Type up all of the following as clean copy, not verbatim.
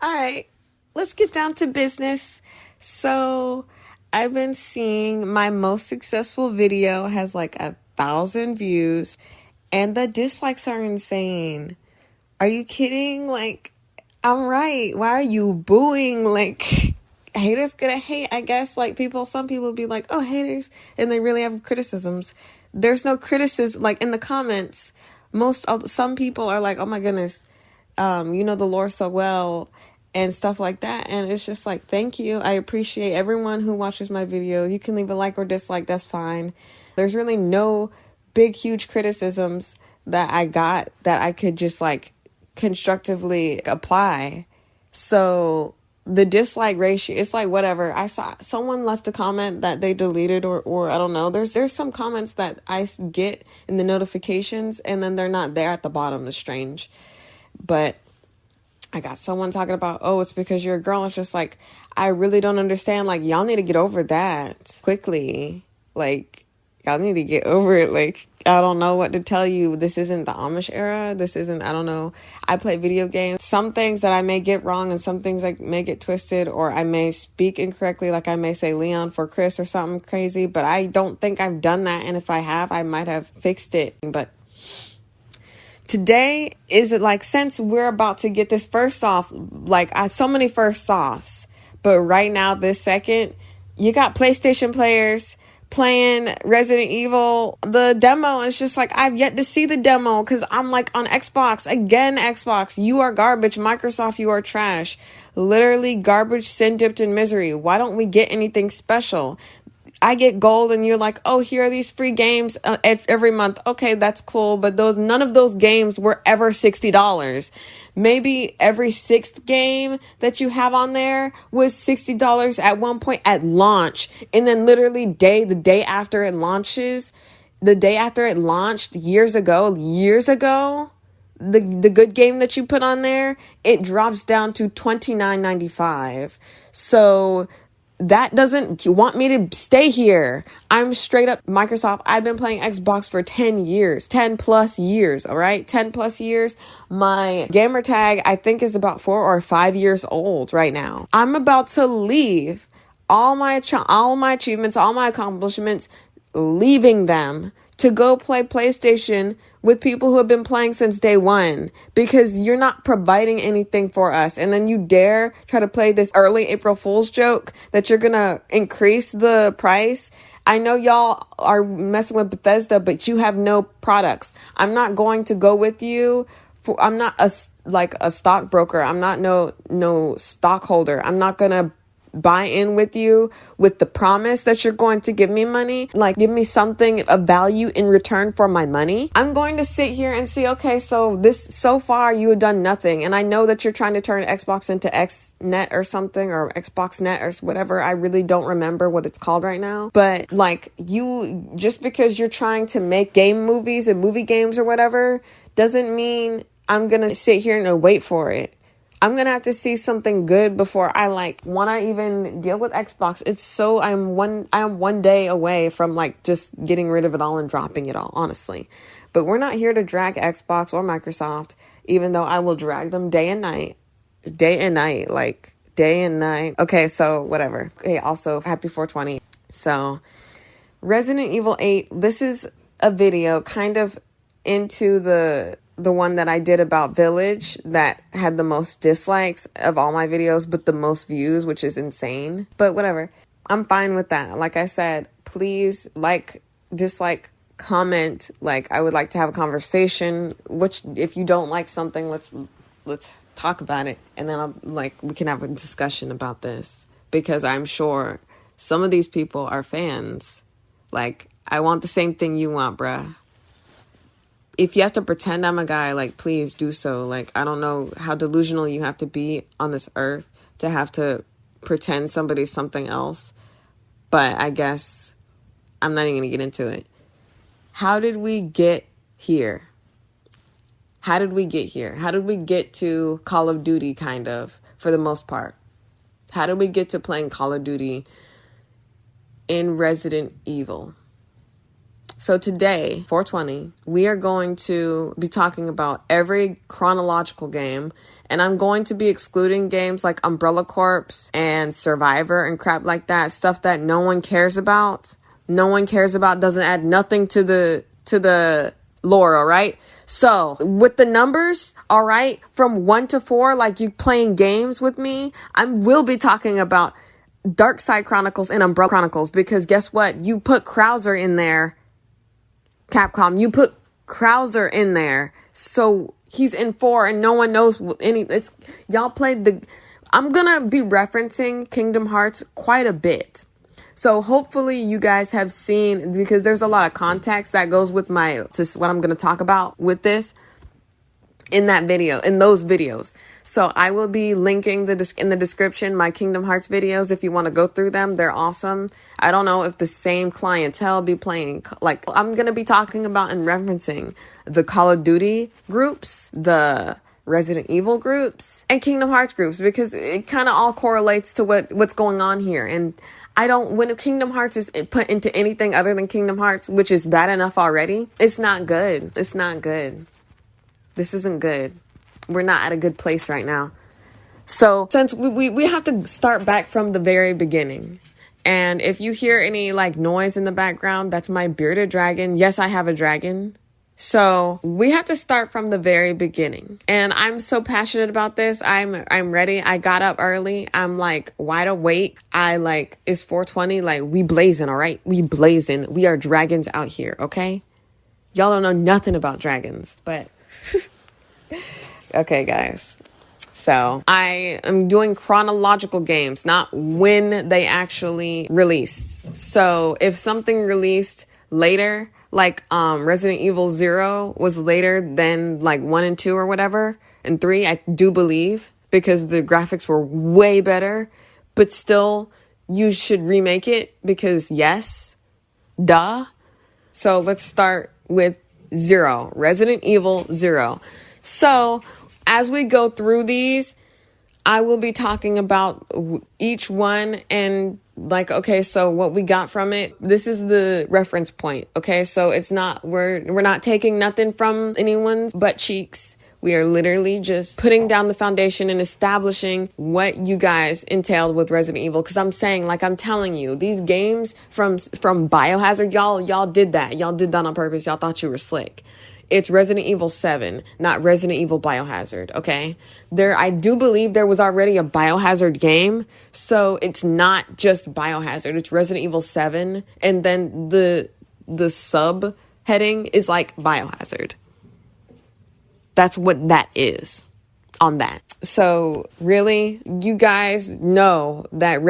All right, let's get down to business. So I've been seeing my most successful video has like 1,000 views and the dislikes are insane. Are you kidding? Like, I'm right. Why are you booing? Like, haters gonna hate, I guess. Like, some people be like, oh, haters, and they really have criticisms. There's no criticism, like, in the comments. Some people are like, oh my goodness, you know the lore so well and stuff like that. And it's just like, thank you. I appreciate everyone who watches my video. You can leave a like or dislike. That's fine. There's really no big, huge criticisms that I got that I could just like constructively apply. So the dislike ratio, it's like whatever. I saw someone left a comment that they deleted or I don't know. There's some comments that I get in the notifications and then they're not there at the bottom. It's strange. But I got someone talking about, oh, it's because you're a girl. It's just like, I really don't understand. Like, y'all need to get over that quickly. Like, y'all need to get over it. Like, I don't know what to tell you. This isn't the Amish era. This isn't, I don't know. I play video games. Some things that I may get wrong and some things I may get twisted or I may speak incorrectly. Like I may say Leon for Chris or something crazy, but I don't think I've done that. And if I have, I might have fixed it. But today is it like, since we're about to get this first off, like so many first offs, but right now, this second, you got PlayStation players playing Resident Evil, the demo. And it's just like, I've yet to see the demo because I'm like on Xbox. Again, Xbox, you are garbage. Microsoft, you are trash. Literally garbage, sin dipped in misery. Why don't we get anything special? I get gold and you're like, oh, here are these free games every month. Okay, that's cool. But none of those games were ever $60. Maybe every sixth game that you have on there was $60 at one point at launch. And then literally the day after it launched years ago, the good game that you put on there, it drops down to $29.95. So that doesn't want me to stay here. I'm straight up Microsoft. I've been playing Xbox for 10 plus years. All right. 10 plus years. My gamer tag, I think, is about 4 or 5 years old right now. I'm about to leave all my achievements, all my accomplishments, leaving them to go play PlayStation with people who have been playing since day one because you're not providing anything for us. And then you dare try to play this early April Fool's joke that you're going to increase the price. I know y'all are messing with Bethesda, but you have no products. I'm not going to go with you. I'm not a stockbroker. I'm not no stockholder. I'm not going to buy in with you with the promise that you're going to give me money, like give me something of value in return for my money. I'm going to sit here and see, okay, so far you have done nothing. And I know that you're trying to turn Xbox into XNet or something, or Xbox Net or whatever. I really don't remember what it's called right now. But like, you, just because you're trying to make game movies and movie games or whatever, doesn't mean I'm going to sit here and wait for it. I'm going to have to see something good before I want to even deal with Xbox. I'm one day away from like just getting rid of it all and dropping it all, honestly. But we're not here to drag Xbox or Microsoft, even though I will drag them day and night. Okay, so whatever. Okay, also happy 420. So Resident Evil 8, this is a video kind of into the one that I did about Village that had the most dislikes of all my videos, but the most views, which is insane. But whatever. I'm fine with that. Like I said, please like, dislike, comment. Like, I would like to have a conversation. Which, if you don't like something, let's talk about it. And then we can have a discussion about this. Because I'm sure some of these people are fans. Like, I want the same thing you want, bruh. If you have to pretend I'm a guy, like, please do so. Like, I don't know how delusional you have to be on this earth to have to pretend somebody's something else. But I guess I'm not even going to get into it. How did we get here? How did we get to Call of Duty, kind of, for the most part? How did we get to playing Call of Duty in Resident Evil? So today, 420, we are going to be talking about every chronological game And I'm going to be excluding games like Umbrella Corps and Survivor and crap like that. Stuff that no one cares about. No one cares about, doesn't add nothing to the lore, all right? So with the numbers, all right, from 1 to 4, like you playing games with me, I will be talking about Dark Side Chronicles and Umbrella Chronicles, because guess what? You put Krauser in there, Capcom. You put Krauser in there, so he's in 4, and no one knows any. It's y'all played the. I'm gonna be referencing Kingdom Hearts quite a bit. So hopefully you guys have seen, because there's a lot of context that goes with what I'm going to talk about with this in those videos. So I will be linking in the description my Kingdom Hearts videos if you want to go through them. They're awesome. I don't know if the same clientele be playing, like I'm going to be talking about and referencing the Call of Duty groups, the Resident Evil groups, and Kingdom Hearts groups, because it kind of all correlates to what's going on here. And when Kingdom Hearts is put into anything other than Kingdom Hearts, which is bad enough already, it's not good. It's not good. This isn't good. We're not at a good place right now. So since we have to start back from the very beginning. And if you hear any like noise in the background, that's my bearded dragon. Yes, I have a dragon. So we have to start from the very beginning. And I'm so passionate about this. I'm ready. I got up early. I'm like wide awake. It's 4:20. Like we blazing, all right? We blazing. We are dragons out here, okay? Y'all don't know nothing about dragons, but okay, guys. So I am doing chronological games, not when they actually released. So if something released later, like Resident Evil 0 was later than like 1 and 2 or whatever, and 3, I do believe, because the graphics were way better, but still you should remake it because yes, duh. So let's start with 0, Resident Evil 0. So as we go through these, I will be talking about each one and like, okay, so what we got from it, this is the reference point. Okay. So it's not, we're not taking nothing from anyone's butt cheeks. We are literally just putting down the foundation and establishing what you guys entailed with Resident Evil. Cause I'm saying, like, I'm telling you, these games from Biohazard, y'all did that. Y'all did that on purpose. Y'all thought you were slick. It's Resident Evil 7, not Resident Evil Biohazard, okay? I do believe there was already a Biohazard game, so it's not just Biohazard. It's Resident Evil 7, and then the sub heading is like Biohazard. That's what that is on that. So really, you guys know that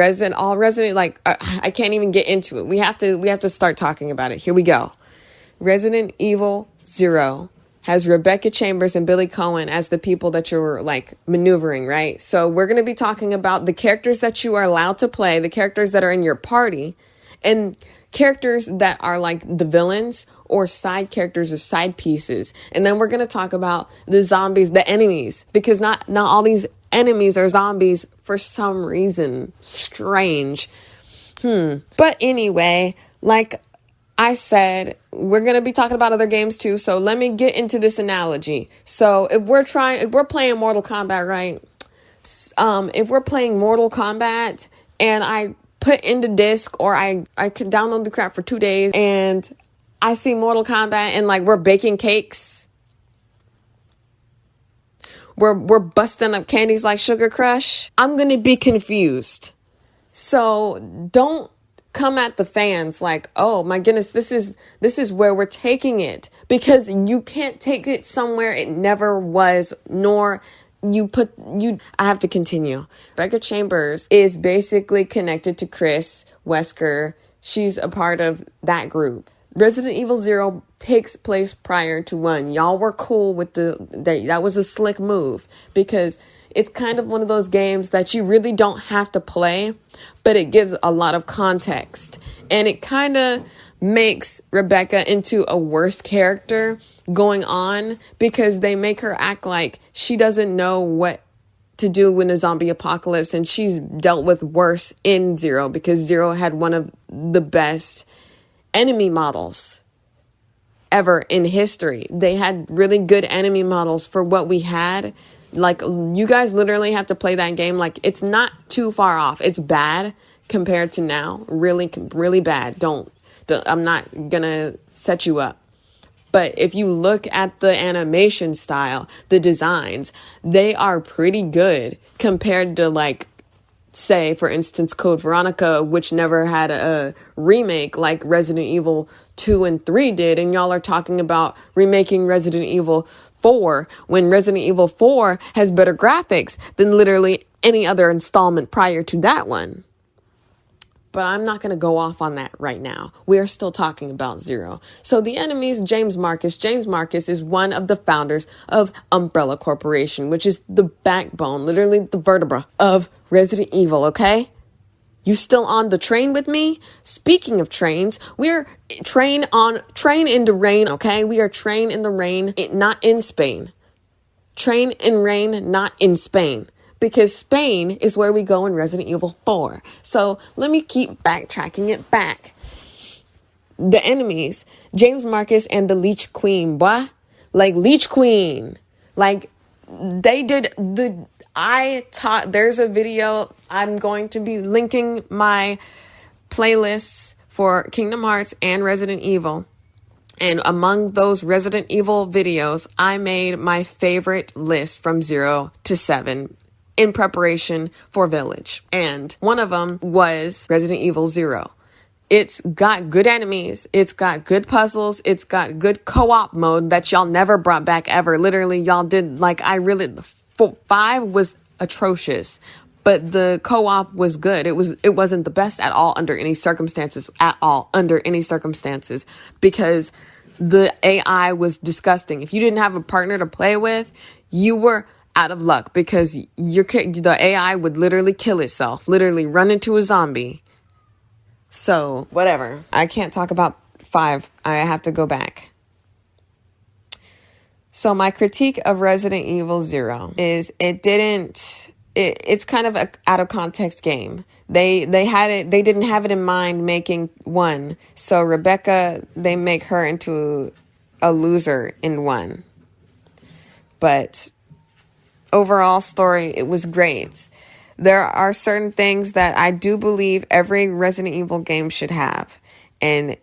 I can't even get into it. We have to start talking about it. Here we go. Resident Evil 0 has Rebecca Chambers and Billy Cohen as the people that you're like maneuvering, right? So we're going to be talking about the characters that you are allowed to play, the characters that are in your party, and characters that are like the villains or side characters or side pieces. And then we're going to talk about the zombies, the enemies, because not all these enemies are zombies for some reason. Strange. But anyway, like I said, we're going to be talking about other games too. So let me get into this analogy. So if we're playing Mortal Kombat, right? If we're playing Mortal Kombat and I put in the disc or I could download the crap for 2 days and I see Mortal Kombat and like we're baking cakes. We're busting up candies like Sugar Crush. I'm going to be confused. So don't come at the fans like, oh my goodness, this is where we're taking it, because you can't take it somewhere it never was, nor I have to continue. Rebecca Chambers is basically connected to Chris Wesker. She's a part of that group. Resident Evil 0 takes place prior to 1. Y'all were cool with that was a slick move, because it's kind of one of those games that you really don't have to play, but it gives a lot of context. And it kind of makes Rebecca into a worse character going on, because they make her act like she doesn't know what to do in a zombie apocalypse. And she's dealt with worse in 0, because 0 had one of the best enemy models ever in history. They had really good enemy models for what we had. Like, you guys literally have to play that game. Like, it's not too far off. It's bad compared to now. Really, really bad. I'm not gonna set you up. But if you look at the animation style, the designs, they are pretty good compared to, like, say, for instance, Code Veronica, which never had a remake like Resident Evil 2 and 3 did. And y'all are talking about remaking Resident Evil 4 when Resident Evil 4 has better graphics than literally any other installment prior to that one. But I'm not going to go off on that right now. We are still talking about Zero. So the enemies, James Marcus. James Marcus is one of the founders of Umbrella Corporation, which is the backbone, literally the vertebra of Resident Evil, okay? You still on the train with me? Speaking of trains, we're train in the rain, okay? We are train in the rain, not in Spain. Train in rain, not in Spain. Because Spain is where we go in Resident Evil 4. So let me keep backtracking it back. The enemies, James Marcus and the Leech Queen, boy. Like, Leech Queen. Like, they did there's a video. I'm going to be linking my playlists for Kingdom Hearts and Resident Evil. And among those Resident Evil videos, I made my favorite list from 0 to 7 in preparation for Village. And one of them was Resident Evil 0. It's got good enemies. It's got good puzzles. It's got good co-op mode that y'all never brought back ever. Literally, y'all did, like, 5 was atrocious, but the co-op was good. It wasn't the best at all under any circumstances, because the AI was disgusting. If you didn't have a partner to play with, you were out of luck, because the AI would literally kill itself, literally run into a zombie. So, whatever. I can't talk about 5. I have to go back. So my critique of Resident Evil 0 is it's kind of a out of context game. They didn't have it in mind making 1. So Rebecca, they make her into a loser in 1. But overall story, it was great. There are certain things that I do believe every Resident Evil game should have. And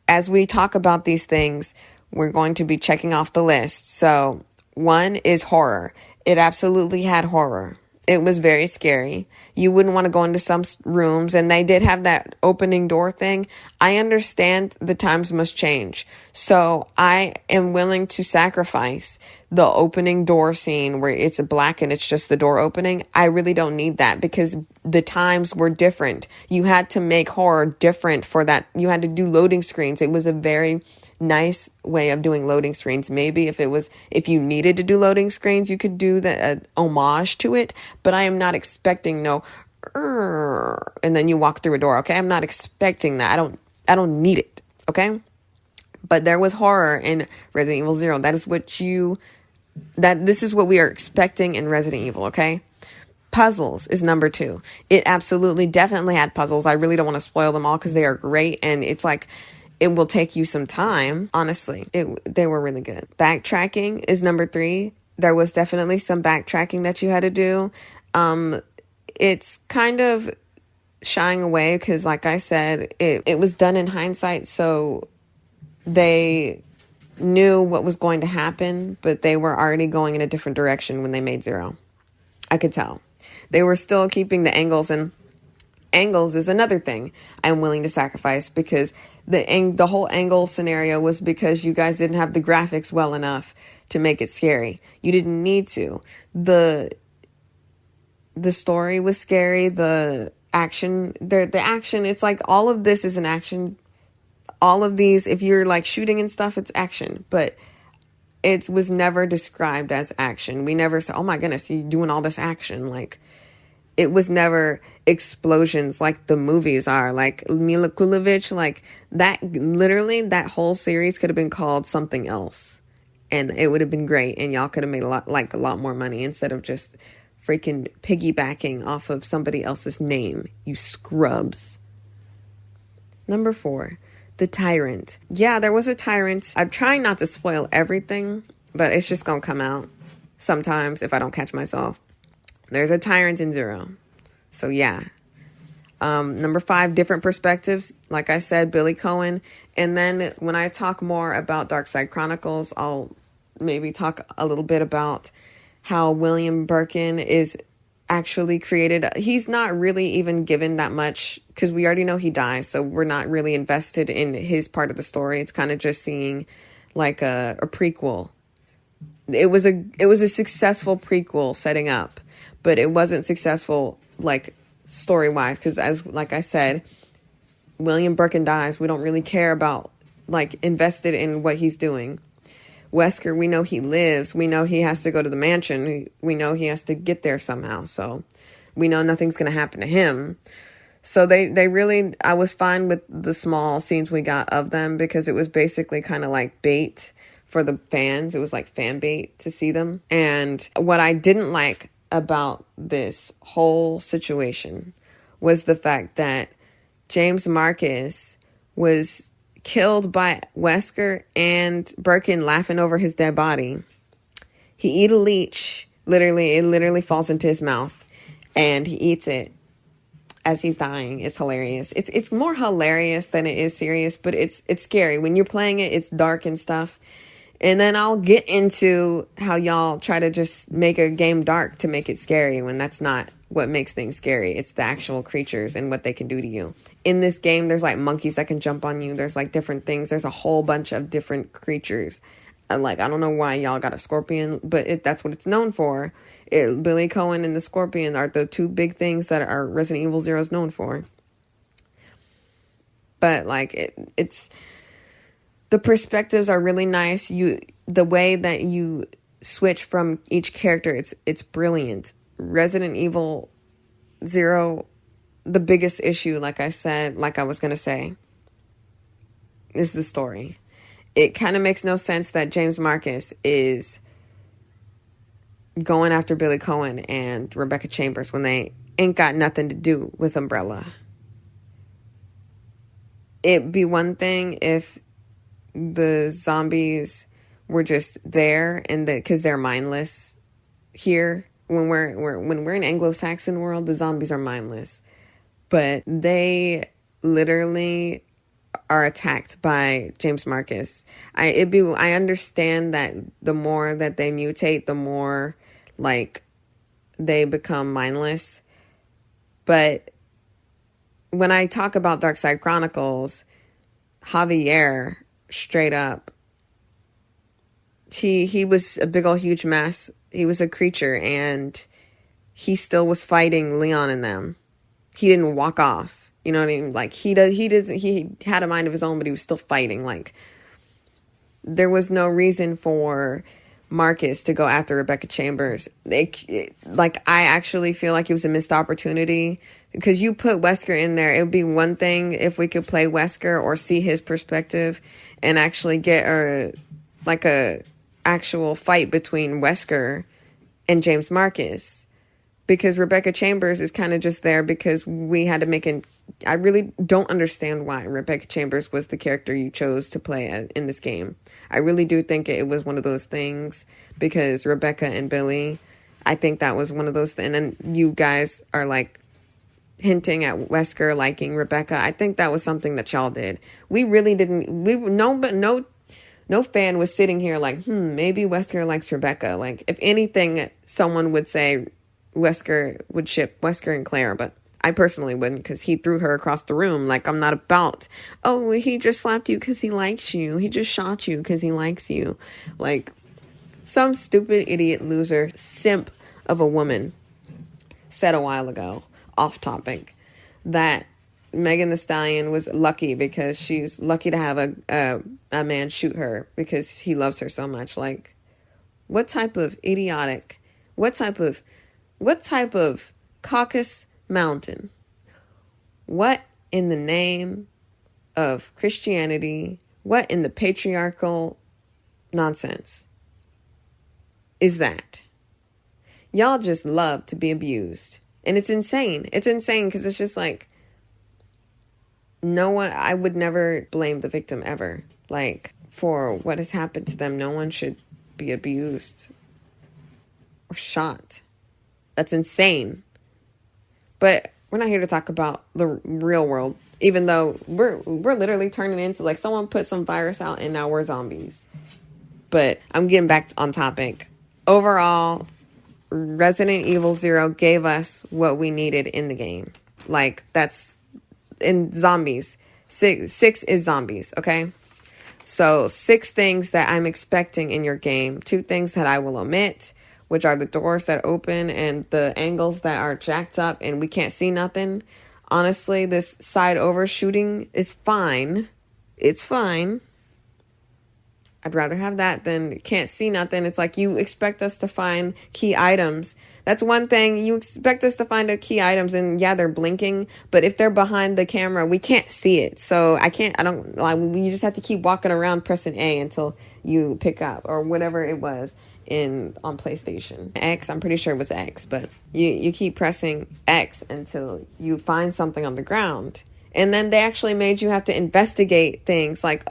as we talk about these things, we're going to be checking off the list. So 1 is horror. It absolutely had horror. It was very scary. You wouldn't want to go into some rooms, and they did have that opening door thing. I understand the times must change. So I am willing to sacrifice the opening door scene where it's black and it's just the door opening. I really don't need that, because the times were different. You had to make horror different for that. You had to do loading screens. It was a very nice way of doing loading screens. Maybe if you needed to do loading screens, you could do the homage to it, but I am not expecting and then you walk through a door. Okay. I'm not expecting that. I don't need it. Okay. But there was horror in Resident Evil 0. This is what we are expecting in Resident Evil. Okay. Puzzles is number 2. It absolutely definitely had puzzles. I really don't want to spoil them all because they are great. And it's like, it will take you some time. Honestly, they were really good. Backtracking is number 3. There was definitely some backtracking that you had to do. It's kind of shying away because, like I said, it was done in hindsight. So they knew what was going to happen, but they were already going in a different direction when they made 0. I could tell. They were still keeping the angles, and angles is another thing I'm willing to sacrifice, because the whole angle scenario was because you guys didn't have the graphics well enough to make it scary. You didn't need to. The story was scary. The action, it's like all of this is an action. All of these, if you're like shooting and stuff, it's action, but it was never described as action. We never said, oh my goodness, you doing all this action. Like, it was never explosions like the movies are. Like Mila Kulovich, like that, literally that whole series could have been called something else, and it would have been great, and y'all could have made a lot more money instead of just freaking piggybacking off of somebody else's name, you scrubs. Number 4, the tyrant. Yeah, there was a tyrant. I'm trying not to spoil everything, but it's just gonna come out. sometimes if I don't catch myself. There's a tyrant in Zero. So yeah. Number 5, different perspectives. Like I said, Billy Cohen. And then when I talk more about Dark Side Chronicles, I'll maybe talk a little bit about how William Birkin is actually created. He's not really even given that much because we already know he dies. So we're not really invested in his part of the story. It's kind of just seeing like a prequel. It was a successful prequel setting up, but it wasn't successful like story-wise, because as like I said, William Birkin dies. We don't really care about like invested in what he's doing. Wesker, we know he lives. We know he has to go to the mansion. We know he has to get there somehow. So we know nothing's going to happen to him. So they really, I was fine with the small scenes we got of them because it was basically kind of like bait for the fans. It was like fan bait to see them. And what I didn't like about this whole situation was the fact that James Marcus was killed by Wesker and Birkin laughing over his dead body. He eat a leech. It literally falls into his mouth and he eats it as he's dying. It's hilarious. It's more hilarious than it is serious, but it's scary. When you're playing it, it's dark and stuff. And then I'll get into how y'all try to just make a game dark to make it scary when that's not what makes things scary. It's the actual creatures and what they can do to you. In this game, there's like monkeys that can jump on you. There's like different things. There's a whole bunch of different creatures. Like, I don't know why y'all got a scorpion, but that's what it's known for. Billy Cohen and the scorpion are the 2 big things that are Resident Evil 0 is known for. But like, it's... The perspectives are really nice. The way that you switch from each character, it's brilliant. Resident Evil 0, the biggest issue, like I was going to say, is the story. It kind of makes no sense that James Marcus is going after Billy Cohen and Rebecca Chambers when they ain't got nothing to do with Umbrella. It'd be one thing if the zombies were just there and because they're mindless. Here, when we're in Anglo-Saxon world, the zombies are mindless, but they literally are attacked by James Marcus. I understand that the more that they mutate, the more like they become mindless. But when I talk about Dark Side Chronicles, Javier, straight up, he was a big old huge mess. He was a creature and he still was fighting Leon and them. He didn't walk off. You know what I mean? Like he had a mind of his own, but he was still fighting. Like there was no reason for Marcus to go after Rebecca Chambers. I actually feel like it was a missed opportunity because you put Wesker in there. It would be one thing if we could play Wesker or see his perspective and actually get a actual fight between Wesker and James Marcus, because Rebecca Chambers is kind of just there because we had to make I really don't understand why Rebecca Chambers was the character you chose to play in this game. I really do think it was one of those things because Rebecca and Billy, I think that was one of those things. And then you guys are like hinting at Wesker liking Rebecca. I think that was something that y'all did. We really didn't. No fan was sitting here like, maybe Wesker likes Rebecca. Like, if anything, someone would say Wesker would ship Wesker and Claire, but I personally wouldn't because he threw her across the room. Like, I'm not about, oh, he just slapped you because he likes you. He just shot you because he likes you. Like, some stupid idiot loser simp of a woman said a while ago, off topic, that Megan Thee Stallion was lucky because she's lucky to have a man shoot her because he loves her so much. Like, what type of idiotic, what type of Caucasus Mountain, what in the name of Christianity, what in the patriarchal nonsense is that? Y'all just love to be abused. And it's insane. It's insane because it's just like, no one, I would never blame the victim ever. Like, for what has happened to them, no one should be abused. or shot. That's insane. But we're not here to talk about the real world, even though we're literally turning into like someone put some virus out and now we're zombies. But I'm getting back on topic. Overall, Resident Evil 0 gave us what we needed in the game. Like, that's in zombies. Six is zombies, okay? So 6 things that I'm expecting in your game. 2 things that I will omit, which are the doors that open and the angles that are jacked up and we can't see nothing. Honestly, this side overshooting is fine. It's fine. I'd rather have that than can't see nothing. It's like you expect us to find key items. That's one thing. You expect us to find the key items and yeah, they're blinking, but if they're behind the camera, we can't see it. So you just have to keep walking around pressing A until you pick up or whatever it was on PlayStation. X, I'm pretty sure it was X, but you keep pressing X until you find something on the ground. And then they actually made you have to investigate things like,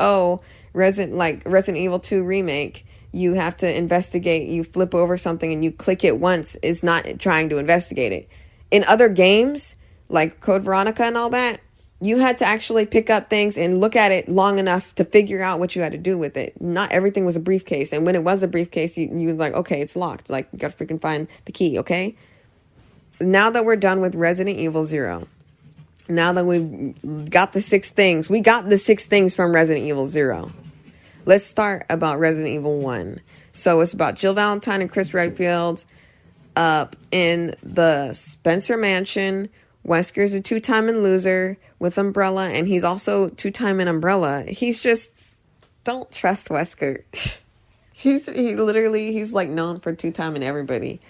Resident Evil 2 Remake, you have to investigate, you flip over something and you click it once, is not trying to investigate it. In other games, like Code Veronica and all that, you had to actually pick up things and look at it long enough to figure out what you had to do with it. Not everything was a briefcase. And when it was a briefcase, you were like, okay, it's locked. Like, you gotta freaking find the key, okay? Now that we're done with Resident Evil 0, now that we've got the 6 things, we got the 6 things from Resident Evil 0. Let's start about Resident Evil 1. So it's about Jill Valentine and Chris Redfield up in the Spencer Mansion. Wesker's a 2-time loser with Umbrella, and he's also 2-time in Umbrella. He's just, don't trust Wesker. He's like known for 2-time in everybody.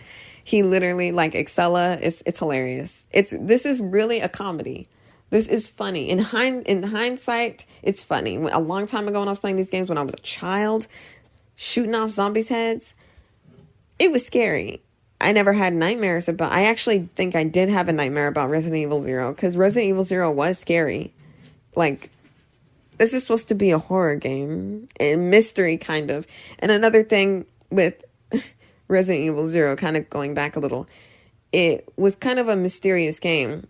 He literally, like Excella, it's hilarious. This is really a comedy. This is funny. In hindsight, it's funny. A long time ago when I was playing these games, when I was a child, shooting off zombies' heads, it was scary. I never had nightmares about... I actually think I did have a nightmare about Resident Evil 0, because Resident Evil 0 was scary. Like, this is supposed to be a horror game. A mystery, kind of. And another thing with Resident Evil 0, kind of going back a little, it was kind of a mysterious game.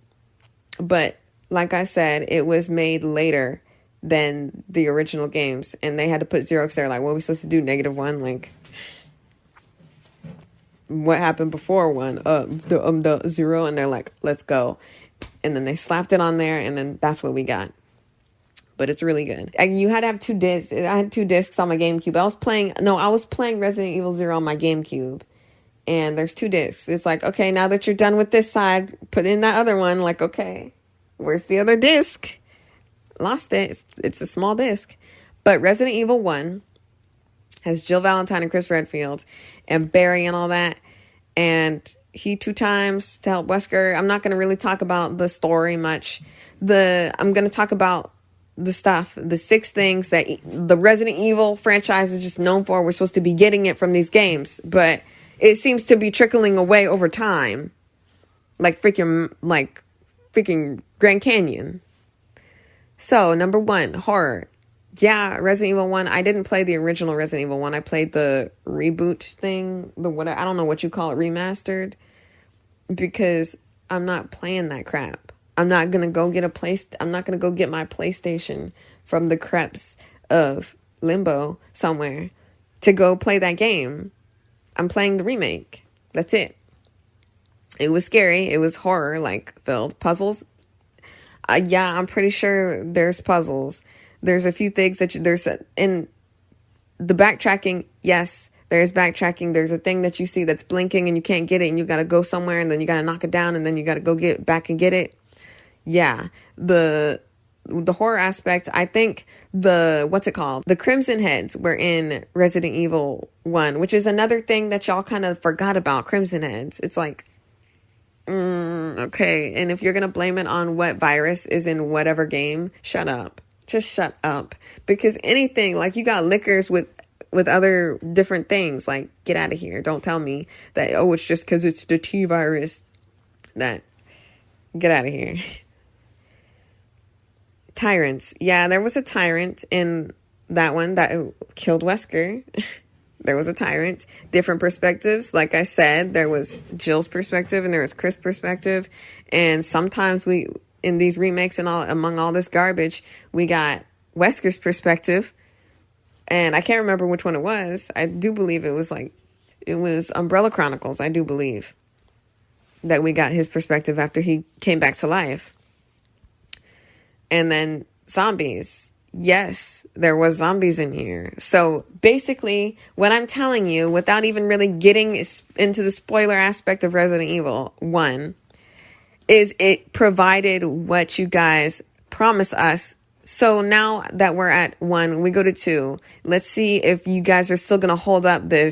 But like I said, it was made later than the original games, and they had to put 0 because they're like, what are we supposed to do? -1? Like, what happened before 1? The 0, and they're like, let's go. And then they slapped it on there, and then that's what we got. But it's really good. You had to have 2 discs. I had 2 discs on my GameCube. I was playing Resident Evil 0 on my GameCube. And there's 2 discs. It's like, okay, now that you're done with this side, put in that other one. Like, okay, where's the other disc? Lost it. It's a small disc. But Resident Evil 1 has Jill Valentine and Chris Redfield and Barry and all that. And he 2 times to help Wesker. I'm not going to really talk about the story much. I'm going to talk about the stuff, the 6 things that the Resident Evil franchise is just known for. We're supposed to be getting it from these games, but it seems to be trickling away over time. Like freaking Grand Canyon. So, number 1, horror. Yeah, Resident Evil 1. I didn't play the original Resident Evil 1. I played the reboot thing. I don't know what you call it, remastered. Because I'm not playing that crap. I'm not going to go get I'm not going to go get my PlayStation from the creps of Limbo somewhere to go play that game. I'm playing the remake. That's it. It was scary. It was horror, like, filled. Puzzles. Yeah, I'm pretty sure there's puzzles. There's a few things in the backtracking. Yes, there's backtracking. There's a thing that you see that's blinking and you can't get it, and you got to go somewhere, and then you got to knock it down, and then you got to go get back and get it. Yeah, the horror aspect, I think the Crimson Heads were in Resident Evil 1, which is another thing that y'all kind of forgot about, Crimson Heads. It's like, okay, and if you're going to blame it on what virus is in whatever game, shut up. Just shut up. Because anything, like, you got liquors with other different things, like, get out of here. Don't tell me that, it's just because it's the T virus. Get out of here. Tyrants. Yeah, there was a tyrant in that one that killed Wesker. There was a tyrant. Different perspectives. Like I said, there was Jill's perspective and there was Chris' perspective. And sometimes we, in these remakes and all, among all this garbage, we got Wesker's perspective. And I can't remember which one it was. I do believe it was Umbrella Chronicles. I do believe that we got his perspective after he came back to life. And then zombies. Yes, there was zombies in here. So basically, what I'm telling you, without even really getting into the spoiler aspect of Resident Evil 1, is it provided what you guys promised us. So now that we're at 1, we go to 2. Let's see if you guys are still going to hold up the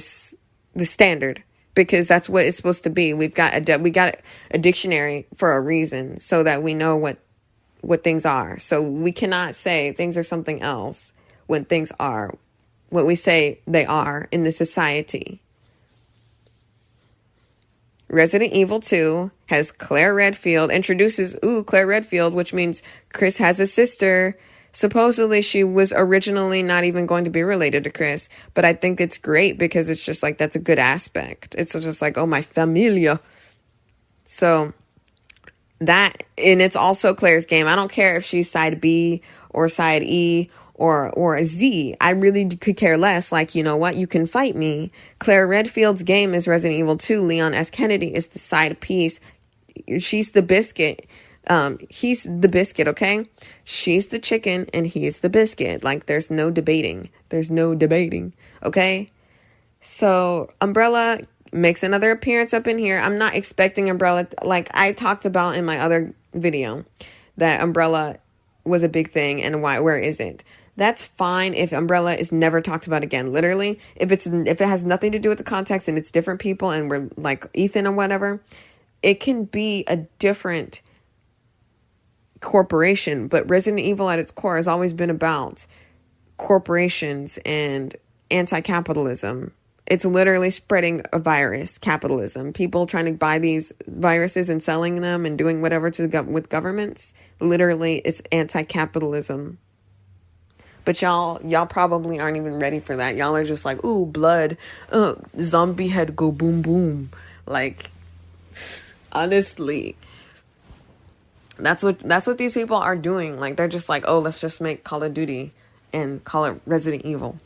standard, because that's what it's supposed to be. We got a dictionary for a reason, so that we know what things are. So we cannot say things are something else when things are what we say they are in the society. Resident Evil 2 has Claire Redfield, introduces Claire Redfield, which means Chris has a sister. Supposedly she was originally not even going to be related to Chris, but I think it's great because it's just like, that's a good aspect. It's just like, oh, my familia. So that, and it's also Claire's game. I don't care if she's side B or side E or a Z. I really could care less. Like, you know what? You can fight me. Claire Redfield's game is Resident Evil 2. Leon S. Kennedy is the side piece. She's the biscuit. He's the biscuit, okay? She's the chicken and he's the biscuit. Like, there's no debating. Okay? So, Umbrella makes another appearance up in here. I'm not expecting Umbrella, like I talked about in my other video, that Umbrella was a big thing and where is it? That's fine if Umbrella is never talked about again. Literally, if it has nothing to do with the context and it's different people and we're like Ethan or whatever, it can be a different corporation. But Resident Evil at its core has always been about corporations and anti-capitalism. It's literally spreading a virus, capitalism. People trying to buy these viruses and selling them and doing whatever with governments. Literally, it's anti-capitalism. But y'all probably aren't even ready for that. Y'all are just like, ooh, blood, zombie head go boom boom. Like, honestly, that's what these people are doing. Like, they're just like, oh, let's just make Call of Duty and call it Resident Evil.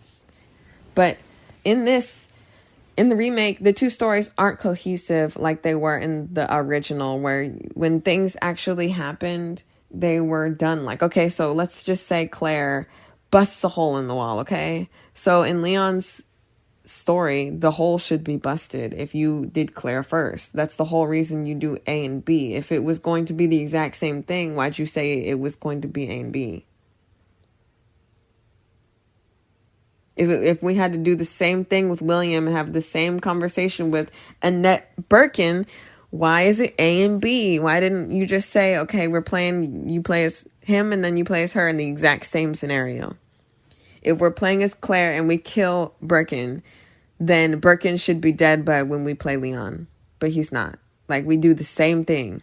But in the remake, the two stories aren't cohesive like they were in the original, where when things actually happened, they were done. Like, okay, so let's just say Claire busts a hole in the wall, okay? So in Leon's story, the hole should be busted if you did Claire first. That's the whole reason you do A and B. If it was going to be the exact same thing, why'd you say it was going to be A and B? If we had to do the same thing with William and have the same conversation with Annette Birkin, why is it A and B? Why didn't you just say, okay, we're playing, you play as him and then you play as her in the exact same scenario? If we're playing as Claire and we kill Birkin, then Birkin should be dead by when we play Leon. But he's not. Like, we do the same thing.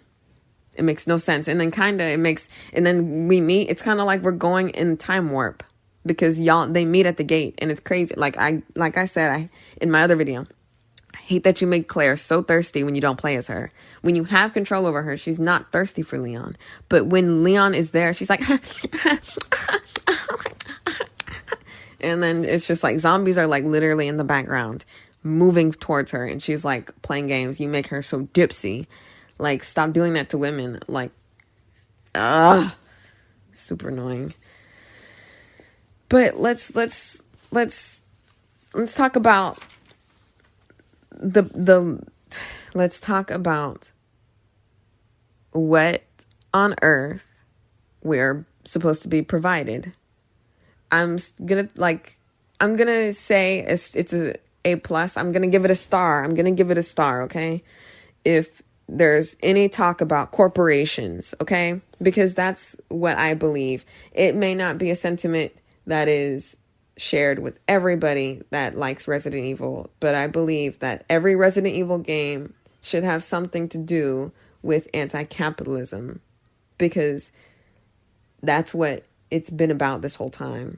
It makes no sense. And then and then we meet. It's kind of like we're going in time warp. Because they meet at the gate and it's crazy. Like I said in my other video, I hate that you make Claire so thirsty when you don't play as her. When you have control over her, she's not thirsty for Leon. But when Leon is there, she's like, and then it's just like zombies are like literally in the background moving towards her. And she's like playing games. You make her so dipsy. Like, stop doing that to women. Like, super annoying. But let's talk about let's talk about what on earth we're supposed to be provided. I'm gonna say it's a A+. I'm gonna give it a star. Okay, if there's any talk about corporations, okay, because that's what I believe. It may not be a sentiment that is shared with everybody that likes Resident Evil, but I believe that every Resident Evil game should have something to do with anti-capitalism, because that's what it's been about this whole time.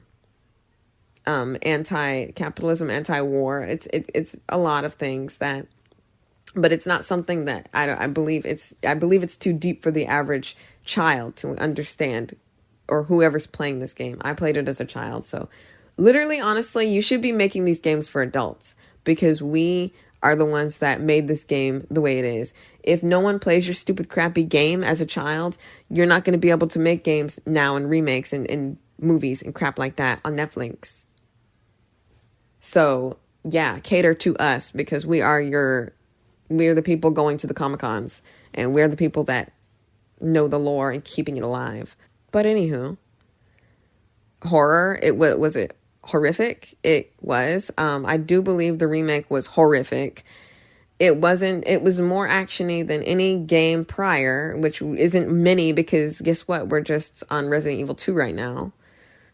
anti-capitalism, anti-war. It's a lot of things that, but it's not something that I believe it's too deep for the average child to understand, or whoever's playing this game. I played it as a child, so literally, honestly, you should be making these games for adults, because we are the ones that made this game the way it is. If no one plays your stupid crappy game as a child, you're not going to be able to make games now and remakes and movies and crap like that on Netflix. So yeah, cater to us, because we're the people going to the Comic-Cons, and we're the people that know the lore and keeping it alive. But anywho, horror, was it horrific? It was. I do believe the remake was horrific. It was more actiony than any game prior, which isn't many, because guess what? We're just on Resident Evil 2 right now.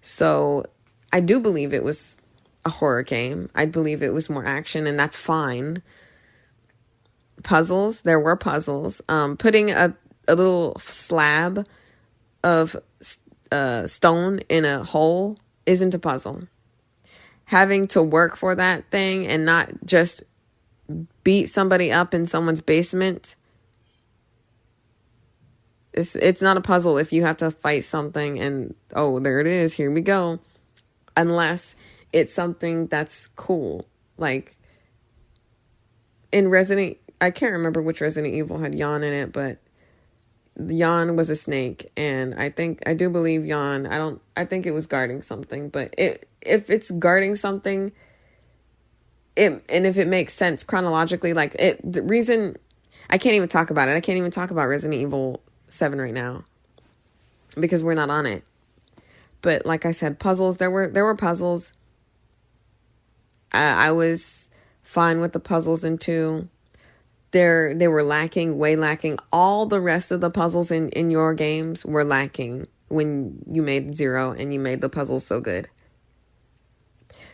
So I do believe it was a horror game. I believe it was more action, and that's fine. Puzzles, there were puzzles. Putting a little slab of stone in a hole isn't a puzzle. Having to work for that thing and not just beat somebody up in someone's basement, it's not a puzzle if you have to fight something and, oh, there it is, here we go. Unless it's something that's cool. Like in I can't remember which Resident Evil had Yawn in it, but Yawn was a snake, and I do believe Yawn, I think it was guarding something, but if it's guarding something, and if it makes sense chronologically, like the reason, I can't even talk about it. I can't even talk about Resident Evil 7 right now, because we're not on it. But like I said, puzzles, there were puzzles. I was fine with the puzzles in 2. They were way lacking. All the rest of the puzzles in your games were lacking when you made 0, and you made the puzzles so good.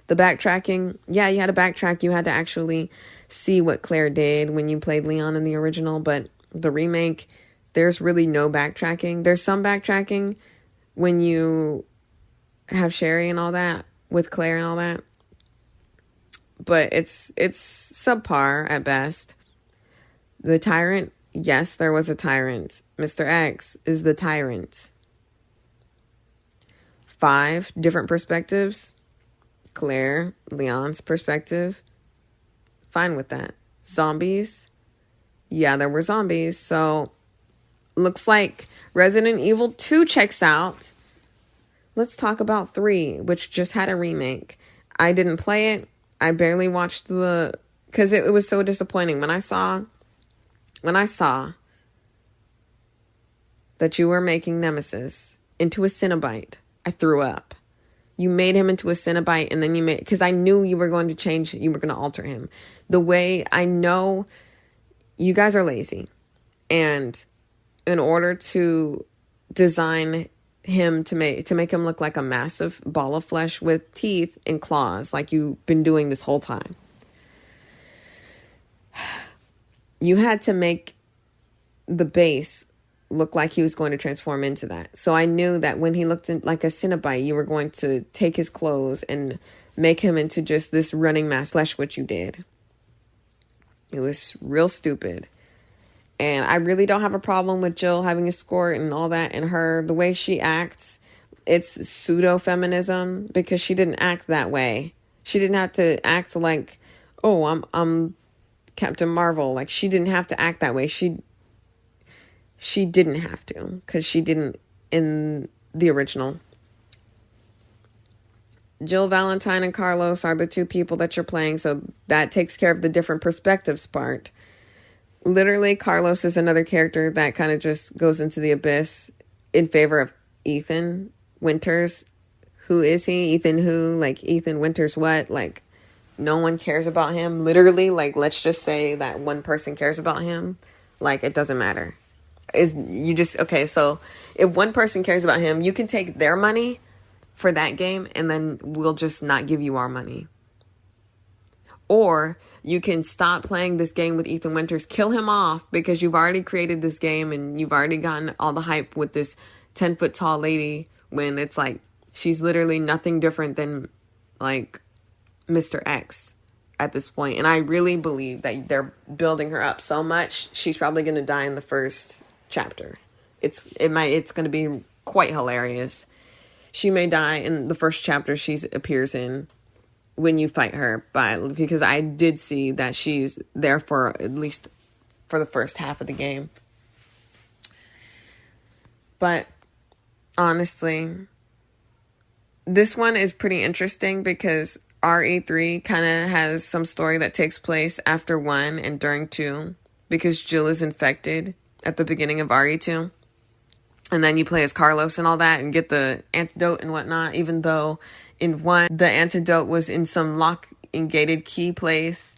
The backtracking, yeah, you had to backtrack. You had to actually see what Claire did when you played Leon in the original, but the remake, there's really no backtracking. There's some backtracking when you have Sherry and all that, with Claire and all that, but it's subpar at best. The tyrant, yes, there was a tyrant. Mr. X is the tyrant. 5 different perspectives. Claire, Leon's perspective. Fine with that. Zombies. Yeah, there were zombies. So, looks like Resident Evil 2 checks out. Let's talk about 3, which just had a remake. I didn't play it. I barely watched because it was so disappointing. When I saw that you were making Nemesis into a Cenobite, I threw up. You made him into a Cenobite, and then because I knew you were going to change, you were going to alter him. The way, I know you guys are lazy, and in order to design him to make him look like a massive ball of flesh with teeth and claws, like you've been doing this whole time, you had to make the base look like he was going to transform into that. So I knew that when he looked like a Cenobite, you were going to take his clothes and make him into just this running mass flesh, which you did. It was real stupid. And I really don't have a problem with Jill having a skirt and all that, and the way she acts, it's pseudo-feminism, because she didn't act that way. She didn't have to act like, oh, I'm Captain Marvel. Like, she didn't have to act that way. She didn't have to, because she didn't in the original. Jill Valentine and Carlos are the 2 people that you're playing, so that takes care of the different perspectives part. Literally, Carlos is another character that kind of just goes into the abyss in favor of Ethan Winters. Who is he? Ethan who? Like, Ethan Winters what? Like, no one cares about him. Literally, like, let's just say that one person cares about him. Like, it doesn't matter. So if one person cares about him, you can take their money for that game, and then we'll just not give you our money. Or you can stop playing this game with Ethan Winters, kill him off, because you've already created this game and you've already gotten all the hype with this 10-foot tall lady, when it's like, she's literally nothing different than like Mr. X at this point. And I really believe that they're building her up so much, she's probably going to die in the first chapter. It's going to be quite hilarious. She may die in the first chapter she appears in when you fight her, because I did see that she's there for at least for the first half of the game. But honestly, this one is pretty interesting because RE3 kind of has some story that takes place after 1 and during 2, because Jill is infected at the beginning of RE2. And then you play as Carlos and all that and get the antidote and whatnot, even though in 1, the antidote was in some lock and gated key place.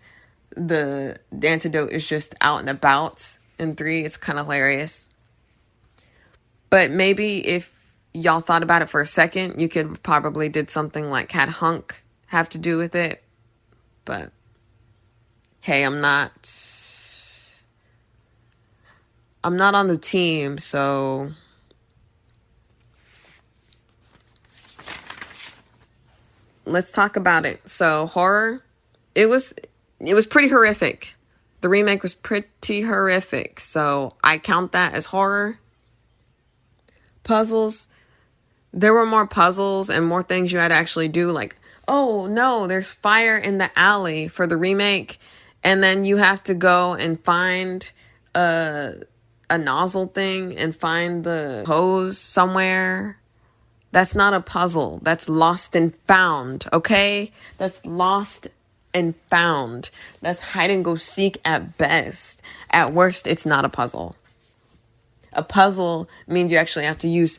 The antidote is just out and about. In 3, it's kind of hilarious. But maybe if y'all thought about it for a second, you could probably did something like had Hunk have to do with it. But hey, I'm not on the team, so let's talk about it. So horror, it was pretty horrific. The remake was pretty horrific, so I count that as horror. Puzzles, there were more puzzles and more things you had to actually do, like, oh no, there's fire in the alley for the remake, and then you have to go and find a nozzle thing and find the hose somewhere. That's not a puzzle. That's lost and found, okay? That's lost and found. That's hide and go seek at best. At worst, it's not a puzzle. A puzzle means you actually have to use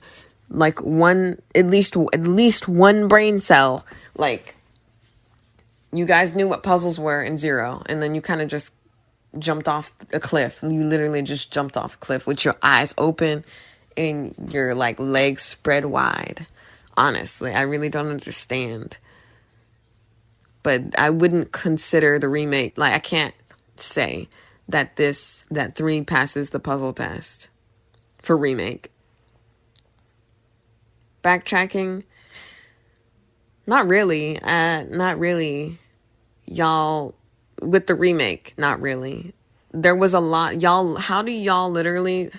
like at least one brain cell. Like, you guys knew what puzzles were in 0, and then you kind of just jumped off a cliff. You literally just jumped off a cliff with your eyes open and your like legs spread wide. Honestly, I really don't understand. But I wouldn't consider the remake, like, I can't say that 3 passes the puzzle test for remake. Backtracking, not really, y'all, with the remake, not really. There was a lot, y'all, how do y'all literally,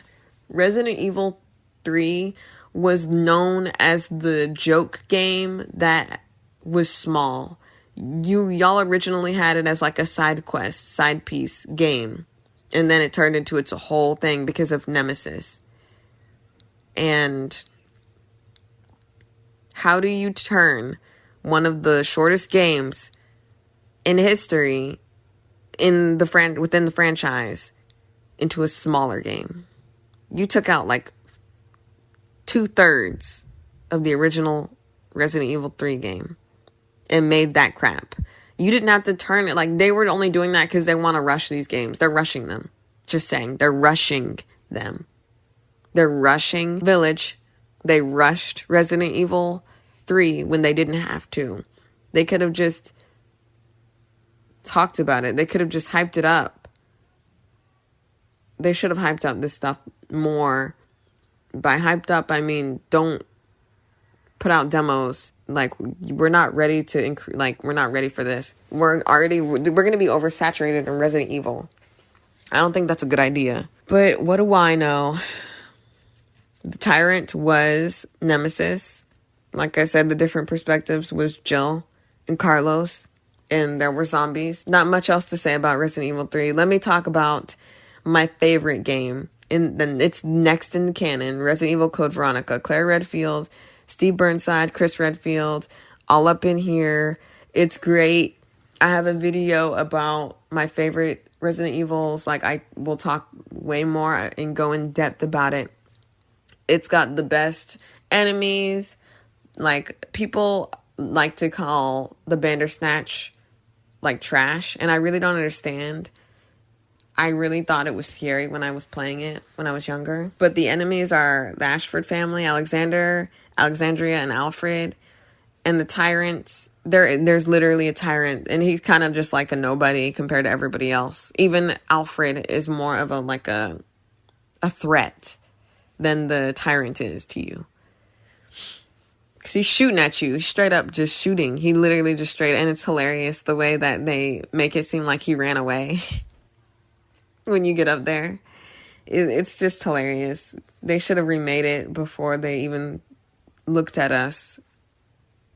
Resident Evil 3 was known as the joke game that was small. Y'all originally had it as like a side quest, side piece game. And then it turned into its a whole thing because of Nemesis. And how do you turn one of the shortest games in history within the franchise into a smaller game? You took out like 2/3 of the original Resident Evil 3 game and made that crap. You didn't have to turn it, like, they were only doing that because they want to rush these games. They're rushing them. Just saying, they're rushing them. They're rushing Village. They rushed Resident Evil 3 when they didn't have to. They could have just talked about it. They could have just hyped it up. They should have hyped up this stuff more. By hyped up, I mean, don't put out demos. Like, we're not ready to we're not ready for this. We're going to be oversaturated in Resident Evil. I don't think that's a good idea. But what do I know? The Tyrant was Nemesis. Like I said, the different perspectives was Jill and Carlos. And there were zombies. Not much else to say about Resident Evil 3. Let me talk about my favorite game. And then it's next in the canon. Resident Evil Code Veronica. Claire Redfield, Steve Burnside, Chris Redfield, all up in here. It's great. I have a video about my favorite Resident Evils. Like, I will talk way more and go in depth about it. It's got the best enemies. Like, people like to call the Bandersnatch like trash, and I really don't understand. I really thought it was scary when I was playing it when I was younger. But the enemies are the Ashford family, Alexandria, and Alfred. And the tyrants, there's literally a tyrant, and he's kind of just like a nobody compared to everybody else. Even Alfred is more of a threat than the tyrant is to you. 'Cause he's shooting at you, straight up just shooting. He literally just straight, and it's hilarious the way that they make it seem like he ran away when you get up there. It's just hilarious. They should have remade it before they even looked at us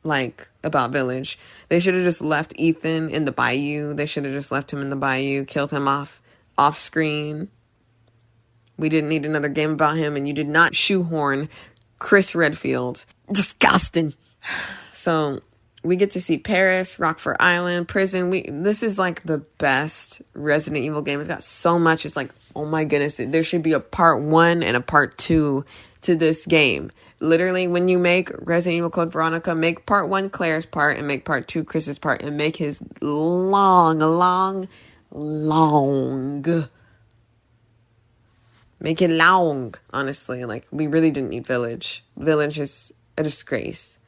like about Village. They should have just left Ethan in the bayou. They should have just left him in the bayou, killed him off screen. We didn't need another game about him, and you did not shoehorn Chris Redfield. Disgusting. So we get to see Paris, Rockford Island, prison. This is like the best Resident Evil game. It's got so much. It's like, oh my goodness, there should be a part 1 and a part 2 to this game. Literally, when you make Resident Evil Code Veronica, make part 1 Claire's part and make part 2 Chris's part, and make his long. Make it long, honestly. Like, we really didn't need Village. Village is a disgrace.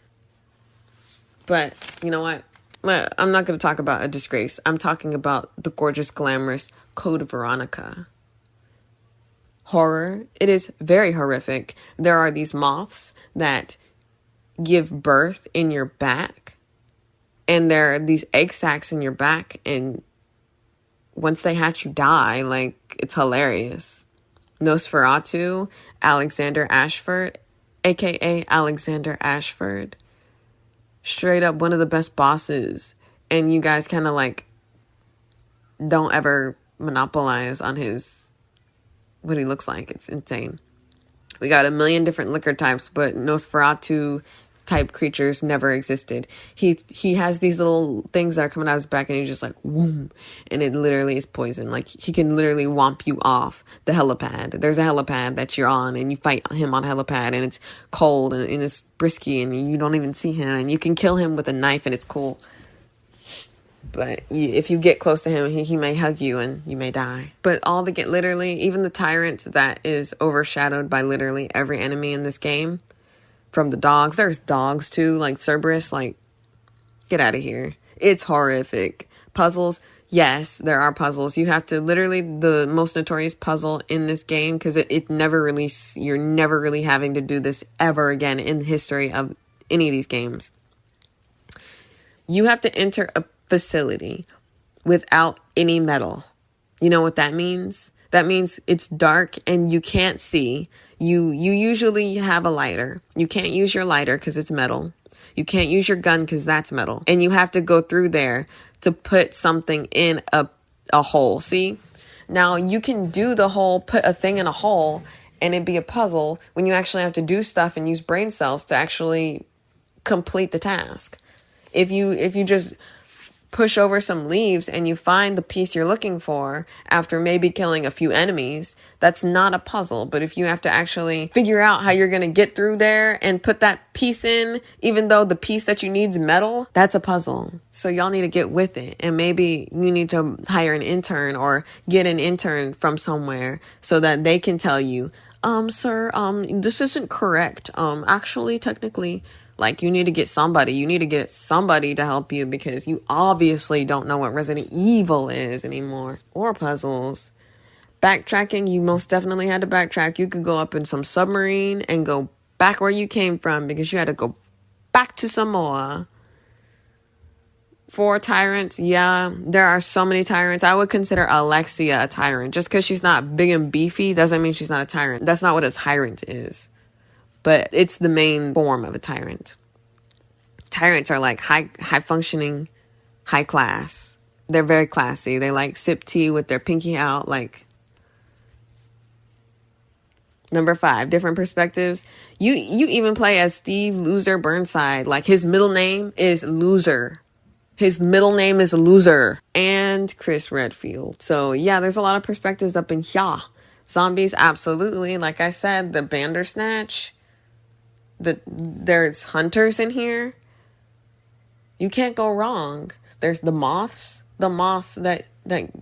But, you know what? I'm not going to talk about a disgrace. I'm talking about the gorgeous, glamorous Code Veronica. Horror. It is very horrific. There are these moths that give birth in your back. And there are these egg sacs in your back. And once they hatch, you die. Like, it's hilarious. Nosferatu, Alexander Ashford, aka Alexander Ashford. Straight up one of the best bosses. And you guys kind of like don't ever monopolize on what he looks like. It's insane. We got a million different liquor types, but Nosferatu type creatures never existed. He has these little things that are coming out of his back, and he's just like, whoom, and it literally is poison. Like, he can literally womp you off the helipad. There's a helipad that you're on, and you fight him on a helipad, and it's cold, and it's brisky, and you don't even see him, and you can kill him with a knife, and it's cool. But if you get close to him, he may hug you, and you may die. But literally, even the tyrant that is overshadowed by literally every enemy in this game, from the dogs. There's dogs too, like Cerberus. Like, get out of here. It's horrific. Puzzles. Yes, there are puzzles. You have to literally, the most notorious puzzle in this game, because it never really, you're never really having to do this ever again in the history of any of these games. You have to enter a facility without any metal. You know what that means? That means it's dark and you can't see. You usually have a lighter. You can't use your lighter because it's metal. You can't use your gun because that's metal. And you have to go through there to put something in a hole. See? Now, you can do the whole put a thing in a hole and it'd be a puzzle when you actually have to do stuff and use brain cells to actually complete the task. If you just push over some leaves and you find the piece you're looking for after maybe killing a few enemies, that's not a puzzle. But if you have to actually figure out how you're going to get through there and put that piece in, even though the piece that you need is metal, that's a puzzle. So y'all need to get with it. And maybe you need to hire an intern or get an intern from somewhere so that they can tell you, sir, this isn't correct. Actually, technically, like, you need to get somebody. You need to get somebody to help you because you obviously don't know what Resident Evil is anymore. Or puzzles. Backtracking, you most definitely had to backtrack. You could go up in some submarine and go back where you came from because you had to go back to Samoa. 4 tyrants, yeah, there are so many tyrants. I would consider Alexia a tyrant. Just because she's not big and beefy doesn't mean she's not a tyrant. That's not what a tyrant is. But it's the main form of a tyrant. Tyrants are like high functioning, high class. They're very classy. They like sip tea with their pinky out. Like, number 5, different perspectives. You even play as Steve Loser Burnside. Like, his middle name is Loser. His middle name is Loser. And Chris Redfield. So yeah, there's a lot of perspectives up in here. Zombies, absolutely. Like I said, the Bandersnatch. There's hunters in here. You can't go wrong. There's the moths that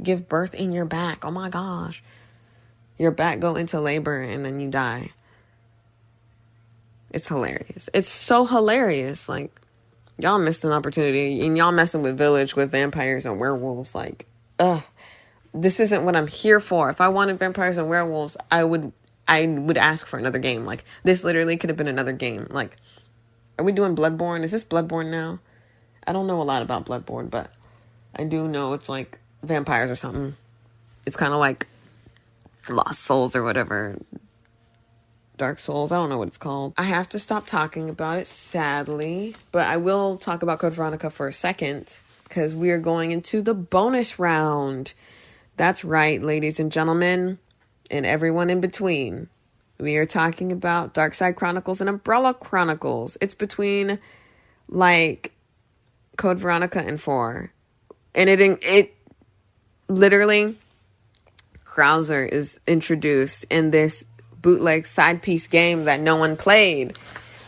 give birth in your back. Oh my gosh. Your back go into labor and then you die. It's hilarious. It's so hilarious. Like, y'all missed an opportunity and y'all messing with Village with vampires and werewolves. Like, this isn't what I'm here for. If I wanted vampires and werewolves, I would ask for another game. Like, this literally could have been another game. Like, Are we doing Bloodborne? Is this Bloodborne now? I don't know a lot about Bloodborne, but I do know it's like vampires or something. It's kind of like Lost Souls or whatever. Dark Souls. I don't know what it's called. I have to stop talking about it, sadly. But I will talk about Code Veronica for a second, because we are going into the bonus round. That's right, ladies and gentlemen, and everyone in between. We are talking about Darkside Chronicles and Umbrella Chronicles. It's between, like, Code Veronica and 4. And it literally, Krauser is introduced in this bootleg side piece game that no one played.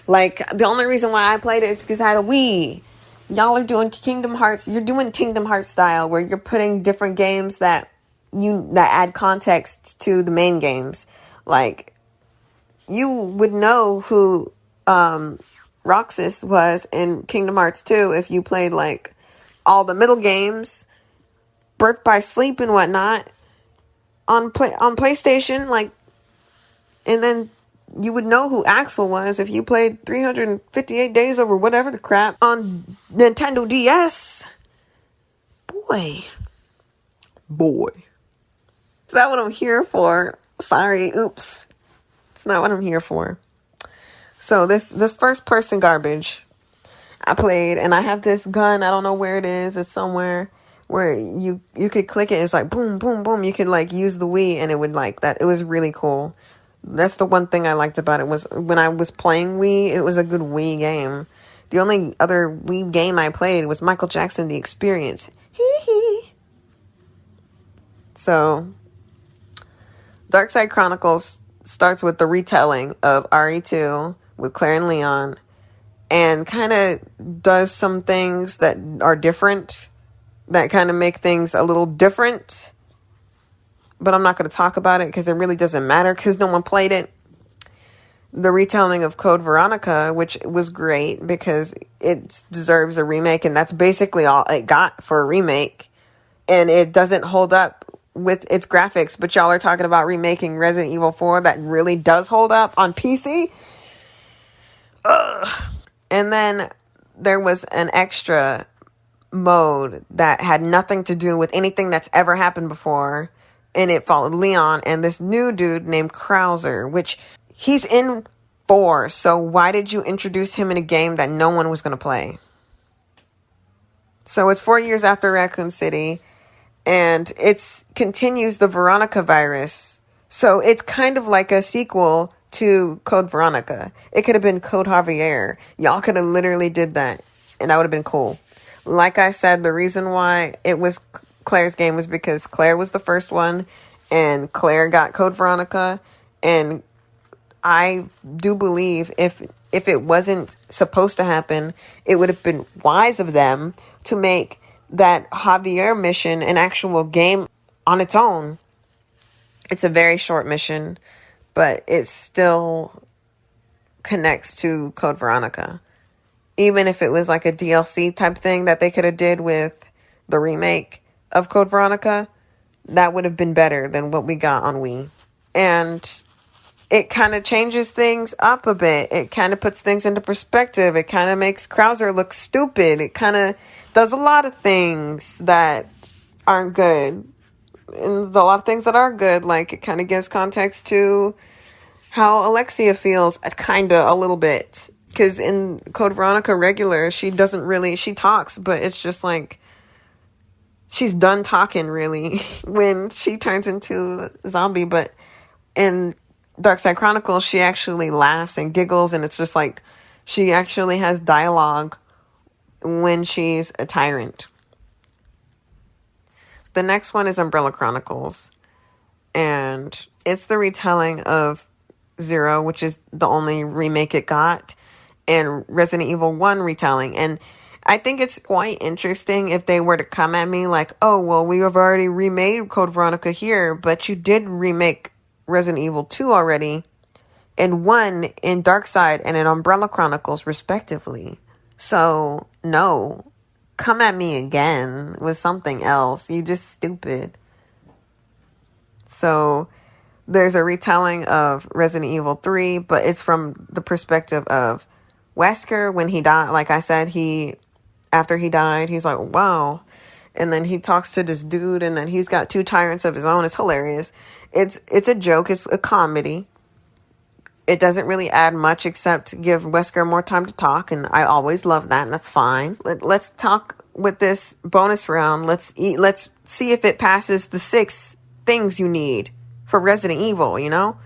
Like, the only reason why I played it is because I had a Wii. Y'all are doing Kingdom Hearts. You're doing Kingdom Hearts style, where you're putting different games that add context to the main games. Like, you would know who Roxas was in Kingdom Hearts 2 if you played, like, all the middle games, Birth by Sleep and whatnot, on PlayStation, like, and then you would know who Axel was if you played 358 Days Over whatever the crap on Nintendo DS. Boy. Is that what I'm here for? Sorry, oops. It's not what I'm here for. So this first person garbage I played, and I have this gun. I don't know where it is. It's somewhere where you could click it. It's like boom, boom, boom. You could like use the Wii, and it would like that. It was really cool. That's the one thing I liked about it, was when I was playing Wii, it was a good Wii game. The only other Wii game I played was Michael Jackson: The Experience. So, Darkside Chronicles starts with the retelling of RE2 with Claire and Leon, and kind of does some things that are different, that kind of make things a little different. But I'm not going to talk about it because it really doesn't matter because no one played it. The retelling of Code Veronica, which was great because it deserves a remake, and that's basically all it got for a remake. And it doesn't hold up with its graphics, but y'all are talking about remaking Resident Evil 4 that really does hold up on PC. Ugh. And then there was an extra mode that had nothing to do with anything that's ever happened before. And it followed Leon and this new dude named Krauser, which he's in 4. So why did you introduce him in a game that no one was going to play? So it's 4 years after Raccoon City, and it continues the Veronica virus. So it's kind of like a sequel to Code Veronica. It could have been Code Javier. Y'all could have literally did that, and that would have been cool. Like I said, the reason why it was Claire's game was because Claire was the first one, and Claire got Code Veronica, and I do believe if it wasn't supposed to happen, it would have been wise of them to make that Javier mission an actual game on its own. It's a very short mission, but it still connects to Code Veronica. Even if it was like a DLC type thing that they could have did with the remake of Code Veronica, that would have been better than what we got on Wii. And it kind of changes things up a bit. It kind of puts things into perspective. It kind of makes Krauser look stupid. It kind of does a lot of things that aren't good. And a lot of things that are good, like it kind of gives context to how Alexia feels, kind of a little bit. Because in Code Veronica regular, she talks, but it's just like, she's done talking, really, when she turns into a zombie. But in Darkside Chronicles, she actually laughs and giggles, and it's just like, she actually has dialogue when she's a tyrant. The next one is Umbrella Chronicles, and it's the retelling of Zero, which is the only remake it got, and Resident Evil 1 retelling. And I think it's quite interesting if they were to come at me like, oh, well, we have already remade Code Veronica here, but you did remake Resident Evil 2 already, and 1 in Darkside and in Umbrella Chronicles, respectively. So, no. Come at me again with something else. You just stupid. So, there's a retelling of Resident Evil 3, but it's from the perspective of Wesker, when he died, like I said, after he died, he's like, wow. And then he talks to this dude, and then he's got two tyrants of his own. It's hilarious. It's a joke. It's a comedy. It doesn't really add much except give Wesker more time to talk, and I always love that, and that's fine. Let's talk with this bonus round. Let's see if it passes the 6 things you need for Resident Evil, you know?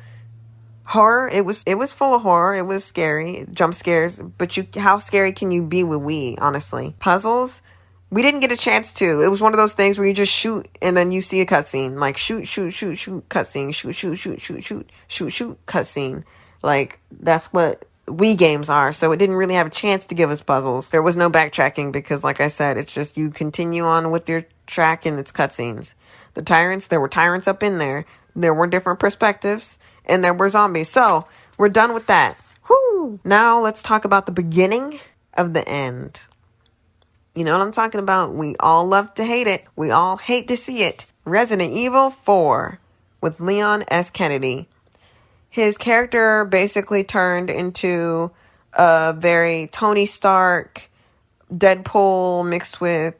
Horror, it was full of horror. It was scary, jump scares, but how scary can you be with Wii, honestly? Puzzles, we didn't get a chance to. It was one of those things where you just shoot and then you see a cutscene. Like shoot, cutscene, shoot, cutscene. Like, that's what Wii games are. So it didn't really have a chance to give us puzzles. There was no backtracking because, like I said, it's just you continue on with your track and it's cutscenes. The tyrants, there were tyrants up in there. There were different perspectives. And there were zombies. So, we're done with that. Whoo! Now, let's talk about the beginning of the end. You know what I'm talking about? We all love to hate it. We all hate to see it. Resident Evil 4 with Leon S. Kennedy. His character basically turned into a very Tony Stark, Deadpool mixed with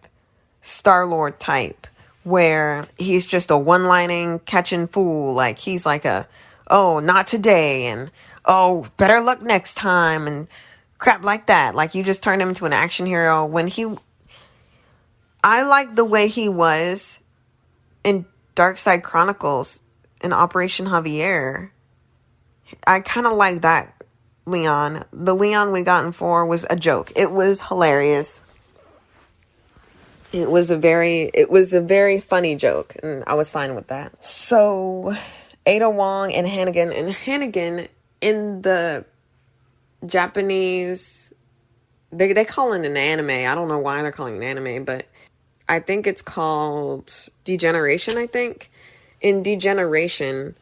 Star-Lord type, where he's just a one-lining catching fool. Like, he's like oh, not today, and oh, better luck next time, and crap like that. Like, you just turned him into an action hero. I like the way he was in Darkside Chronicles in Operation Javier. I kind of like that Leon. The Leon we got in 4 was a joke. It was hilarious. It was a very funny joke, and I was fine with that. So, Ada Wong and Hannigan in the Japanese, they call it an anime. I don't know why they're calling it an anime, but I think it's called Degeneration, I think. In Degeneration,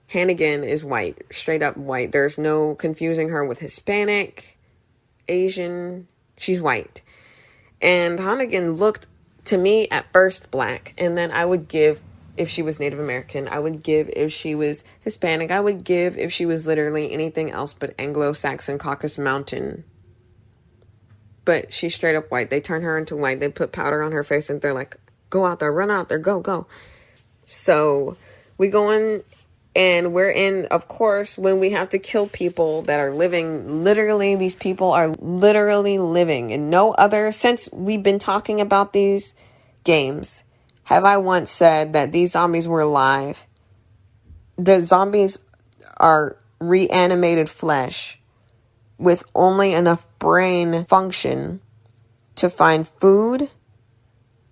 Hannigan is white, straight up white. There's no confusing her with Hispanic, Asian. She's white. And Hannigan looked, to me, at first black. And then I would give, if she was Native American. I would give if she was Hispanic. I would give if she was literally anything else but Anglo-Saxon Caucasus Mountain. But she's straight up white. They turn her into white. They put powder on her face and they're like, go out there, run out there, go. So we go in, and we're in, of course, when we have to kill people that are living. Literally, these people are literally living. And no other, since we've been talking about these games, have I once said that these zombies were alive. The zombies are reanimated flesh with only enough brain function to find food.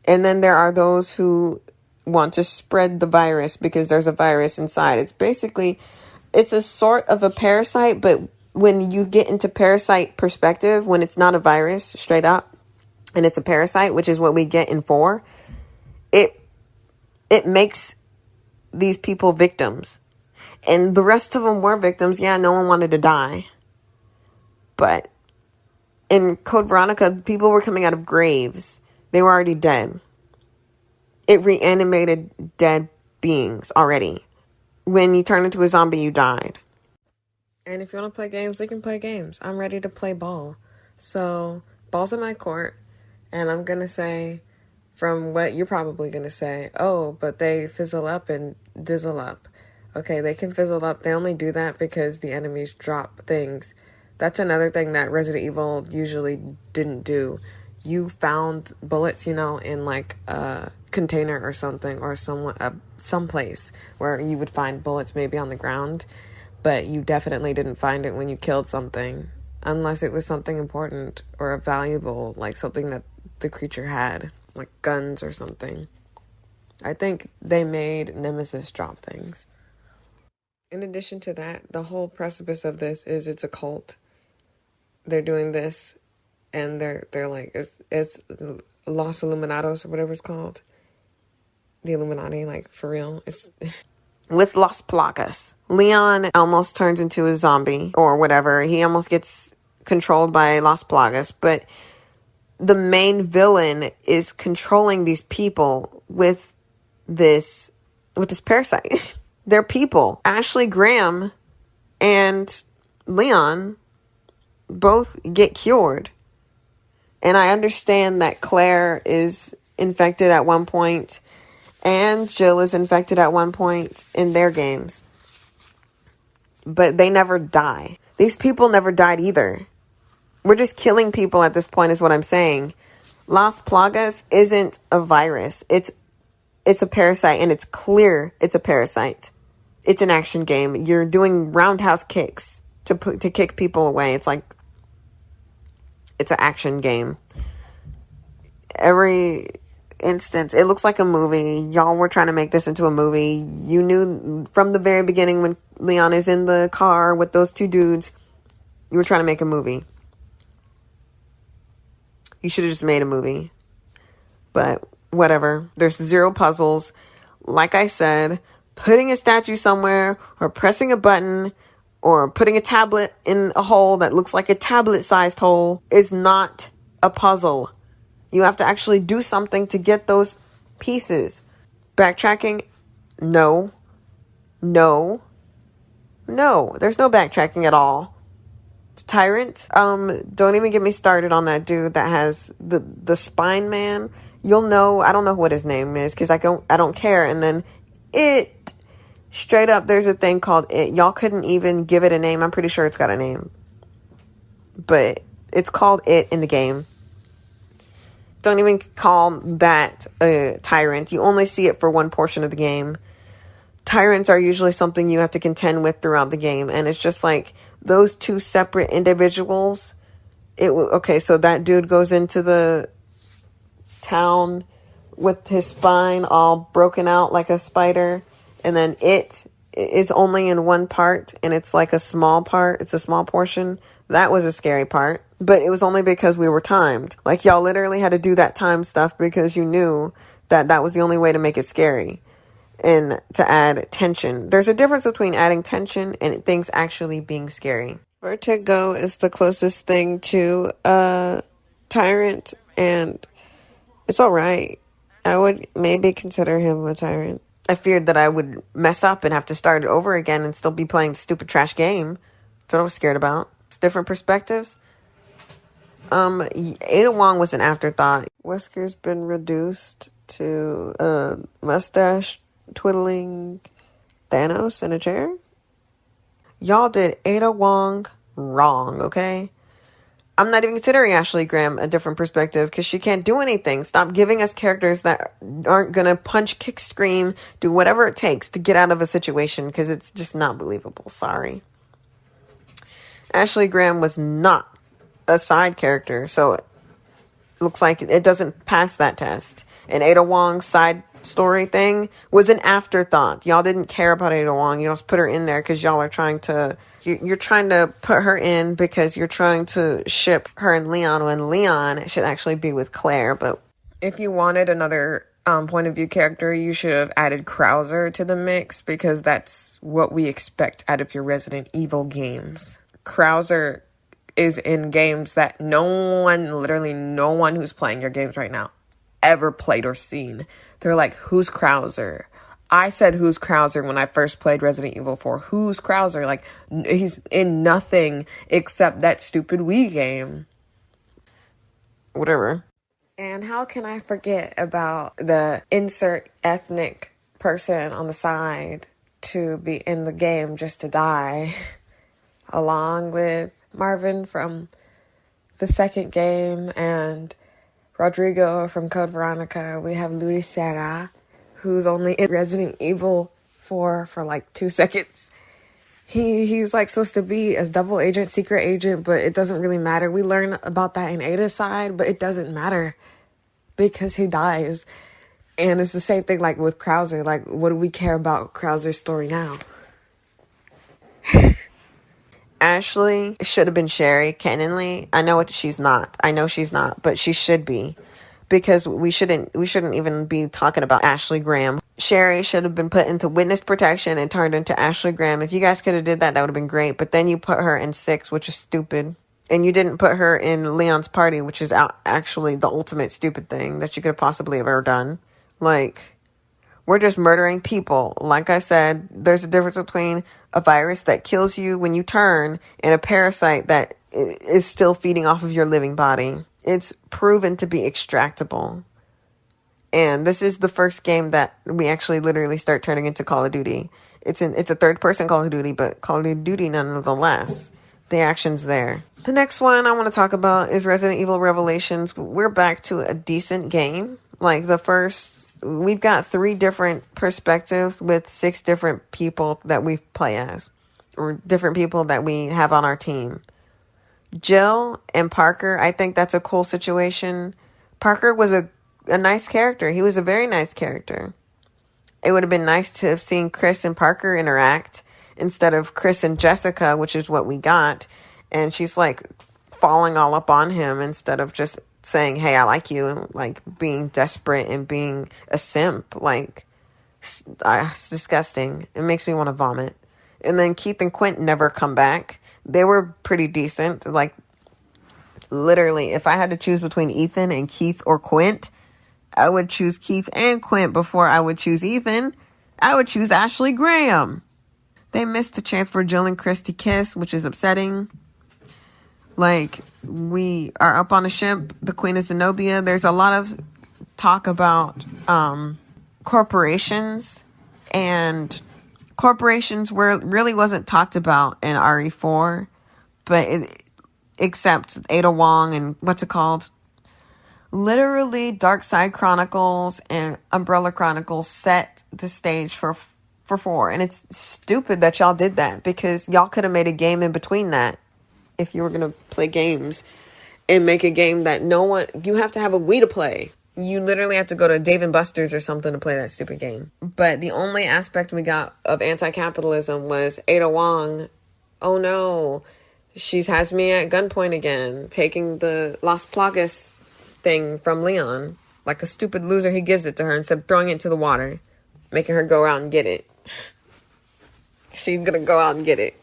And then there are those who want to spread the virus because there's a virus inside. It's a sort of a parasite, but when you get into parasite perspective, when it's not a virus straight up and it's a parasite, which is what we get in 4, it makes these people victims. And the rest of them were victims. Yeah, no one wanted to die. But in Code Veronica, people were coming out of graves. They were already dead. It reanimated dead beings already. When you turn into a zombie, you died. And if you want to play games, we can play games. I'm ready to play ball. So, ball's in my court. And I'm going to say, from what you're probably going to say, oh, but they fizzle up and dizzle up. Okay, they can fizzle up. They only do that because the enemies drop things. That's another thing that Resident Evil usually didn't do. You found bullets, in like a container or something, or someplace where you would find bullets maybe on the ground, but you definitely didn't find it when you killed something, unless it was something important or valuable, like something that the creature had, like guns or something. I think they made Nemesis drop things. In addition to that, the whole precipice of this is it's a cult. They're doing this, and they're like, it's Los Illuminados or whatever it's called. The Illuminati, like, for real. It's with Las Placas. Leon almost turns into a zombie or whatever. He almost gets controlled by Las Plagas, but the main villain is controlling these people with this parasite. They're people. Ashley Graham and Leon, both get cured. And I understand that Claire is infected at one point and Jill is infected at one point in their games. But they never die. These people never died either. We're just killing people at this point is what I'm saying. Las Plagas isn't a virus. It's a parasite, and it's clear it's a parasite. It's an action game. You're doing roundhouse kicks to kick people away. It's like it's an action game. Every instance, it looks like a movie. Y'all were trying to make this into a movie. You knew from the very beginning when Leon is in the car with those two dudes, you were trying to make a movie. You should have just made a movie. But whatever. There's zero puzzles. Like I said, putting a statue somewhere or pressing a button or putting a tablet in a hole that looks like a tablet-sized hole is not a puzzle. You have to actually do something to get those pieces. Backtracking? No. There's no backtracking at all. Tyrant? Don't even get me started on that dude that has the spine man. You'll know, I don't know what his name is because I don't care. And then it, straight up, there's a thing called it. Y'all couldn't even give it a name. I'm pretty sure it's got a name. But it's called it in the game. Don't even call that a tyrant. You only see it for one portion of the game. Tyrants are usually something you have to contend with throughout the game. And it's just like those two separate individuals. Okay, so that dude goes into the town with his spine all broken out like a spider. And then it is only in one part. And it's like a small part. It's a small portion. That was a scary part. But it was only because we were timed. Like, y'all literally had to do that time stuff because you knew that that was the only way to make it scary and to add tension. There's a difference between adding tension and things actually being scary. Vertigo is the closest thing to a tyrant, and it's all right. I would maybe consider him a tyrant. I feared that I would mess up and have to start it over again and still be playing the stupid trash game. That's what I was scared about. It's different perspectives. Ada Wong was an afterthought. Wesker's been reduced to a mustache twiddling Thanos in a chair. Y'all did Ada Wong wrong, okay? I'm not even considering Ashley Graham a different perspective because she can't do anything. Stop giving us characters that aren't gonna punch, kick, scream, do whatever it takes to get out of a situation because it's just not believable. Sorry. Ashley Graham was not a side character, so it looks like it doesn't pass that test. And Ada Wong's side story thing was an afterthought. Y'all didn't care about Ada Wong. You just put her in there because y'all are trying to you're trying to put her in because you're trying to ship her and Leon when Leon should actually be with Claire. But if you wanted another point of view character, you should have added Krauser to the mix because that's what we expect out of your Resident Evil games. Krauser is in games that literally no one who's playing your games right now ever played or seen. They're like, who's Krauser? I said, who's Krauser when I first played Resident Evil 4? Who's Krauser? Like, he's in nothing except that stupid Wii game. Whatever. And how can I forget about the insert ethnic person on the side to be in the game just to die, along with Marvin from the second game and Rodrigo from Code Veronica. We have Louis Serra, who's only in Resident Evil 4 for like 2 seconds. He's like supposed to be a double agent, secret agent, but it doesn't really matter. We learn about that in Ada's side, but it doesn't matter because he dies. And it's the same thing like with Krauser. Like, what do we care about Krauser's story now? Ashley should have been Sherry canonly. I know she's not, but she should be. Because we shouldn't even be talking about Ashley Graham. Sherry should have been put into witness protection and turned into Ashley Graham. If you guys could have did that, that would have been great. But then you put her in 6, which is stupid. And you didn't put her in Leon's party, which is actually the ultimate stupid thing that you could have possibly have ever done. Like, we're just murdering people. Like I said, there's a difference between a virus that kills you when you turn and a parasite that is still feeding off of your living body. It's proven to be extractable. And this is the first game that we actually literally start turning into Call of Duty. It's a third-person Call of Duty, but Call of Duty nonetheless. The action's there. The next one I want to talk about is Resident Evil Revelations. We're back to a decent game. Like we've got 3 different perspectives with 6 different people that we play as, or different people that we have on our team. Jill and Parker, I think that's a cool situation. Parker was a nice character. He was a very nice character. It would have been nice to have seen Chris and Parker interact instead of Chris and Jessica, which is what we got. And she's like falling all up on him instead of just saying, hey, I like you, and like being desperate and being a simp. Like, it's disgusting. It makes me want to vomit. And then Keith and Quint never come back. They were pretty decent. Like, literally, if I had to choose between Ethan and Keith or Quint, I would choose Keith and Quint before I would choose Ethan. I would choose Ashley Graham. They missed the chance for Jill and Chris to kiss, which is upsetting. Like, we are up on a ship, the Queen of Zenobia. There's a lot of talk about corporations, and corporations really wasn't talked about in RE4, but except Ada Wong and what's it called? Literally, Dark Side Chronicles and Umbrella Chronicles set the stage for 4, and it's stupid that y'all did that, because y'all could have made a game in between that. If you were gonna play games and make a game that you have to have a Wii to play. You literally have to go to Dave & Buster's or something to play that stupid game. But the only aspect we got of anti-capitalism was Ada Wong. Oh no, she has me at gunpoint again, taking the Las Plagas thing from Leon. Like a stupid loser, he gives it to her instead of throwing it into the water, making her go out and get it. She's gonna go out and get it.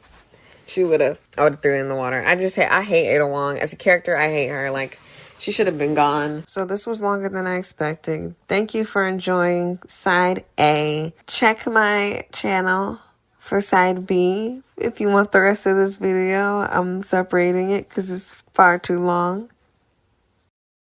I would have threw it in the water. I hate Ada Wong. As a character, I hate her. Like, she should have been gone. So this was longer than I expected. Thank you for enjoying Side A. Check my channel for Side B if you want the rest of this video. I'm separating it because it's far too long.